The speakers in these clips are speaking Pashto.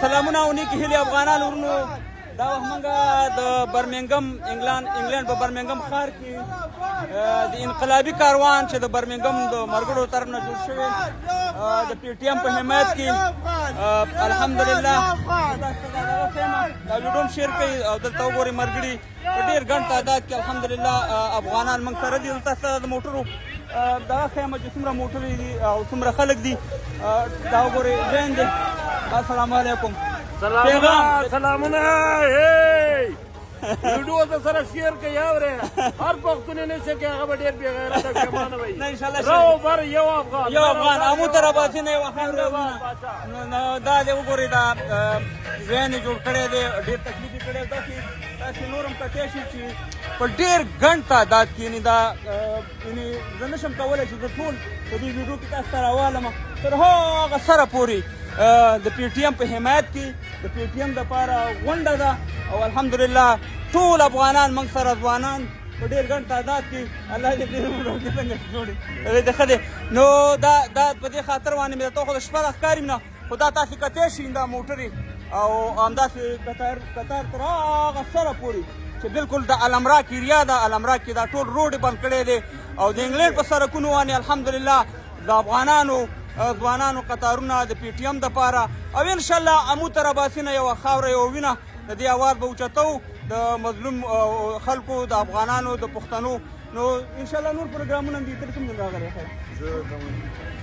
سلامونه او نیکی هیلې افغانان ورونو دا وخت موږ د برمنګم انګلند په برمنګم ښار کې د انقلابي کاروان چې د برمنګم د مرګړو طرف نه جوړ شوی د پی ټي ایم په حمایت کې الحمدلله دا ویډیو هم شیر کوي او دلته وګورئ مرګړي په ډېر ګڼ تعداد کې الحمدلله افغانان موږ سره دي. دلته سره د موټرو دغه ښیم چې څومره موټرې دي او څومره خلک دي دا وګورئ ځین دی. السلام علیکم. سلامونه ویډیو د سره شیر کوي اورې هر پښتون نه شي کې هغه ډېر بې غیرته پیمانه وي نه ان شاء الله راو بر یو افغان امو تر اباسي نه وخت نو دا دی وګورئ دا ځین جوړ کړی دی ډېر تکلیف یې کړی داسې نور هم کتی شي چې په ډېر ګڼ تعداد کې یعنې دا یعنې زه نه شم کولی چې زه ټول په دې ویډیو کې تاسو ته راوالم تر هغه سره پورې د پی ټي ایم په حمایت کې د پی ټي ایم دپاره غونډه ده او الحمدلله ټول افغانان موږ سره ځوانان په ډېر ګڼ تعداد کې الله دې دې موږ څنګه جوړي هغې د ښه دی نو دا په دې خاطر باندې مې درته وښوده شپه ده ښکاري نه خو دا تاسې کتی شي دا موټرې او همداسې قطار تر هغه سره پورې چې بلکل د المراک ایریا ده المراک کې دا ټول روډ یې بند کړی دی او د انګلینډ په سړکونو باندې الحمدلله د افغانانو ځوانانو قطارونه د پی ټي ایم دپاره او انشاءالله امو تر اباسي نه یوه خاوره یوه وینه د دې اواز به اوچتو د مظلوم خلکو د افغانانو د پښتنو نو انشاءالله نور پروګرامونه هم دي. ته کوم ځای راغلی خیر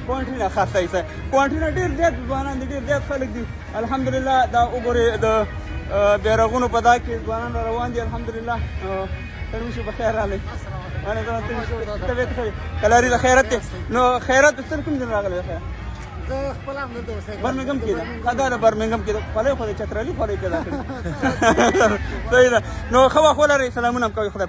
کوانټري نه خاص صحیح کوانټري نه ډېر زیات ځوانان دي ډېر زیات خلک دي الحمدلله دا وګورئ د بیرغونو په دا کې ځوانان را روان دي الحمدلله. ترمشي بخیر راغلی طبیعت ښه دی کلاري د خیرت دی نو خیرت ته کوم ځای راغلی خیر زه خپله هم دلته اوسېږم برمنګم کې ده دا د برمنګم کې ده خولۍ خو د چترالي خولۍ پیدا کړې صحیح ده نو ښه وخت ولرئ سلامونه هم کوئ خدای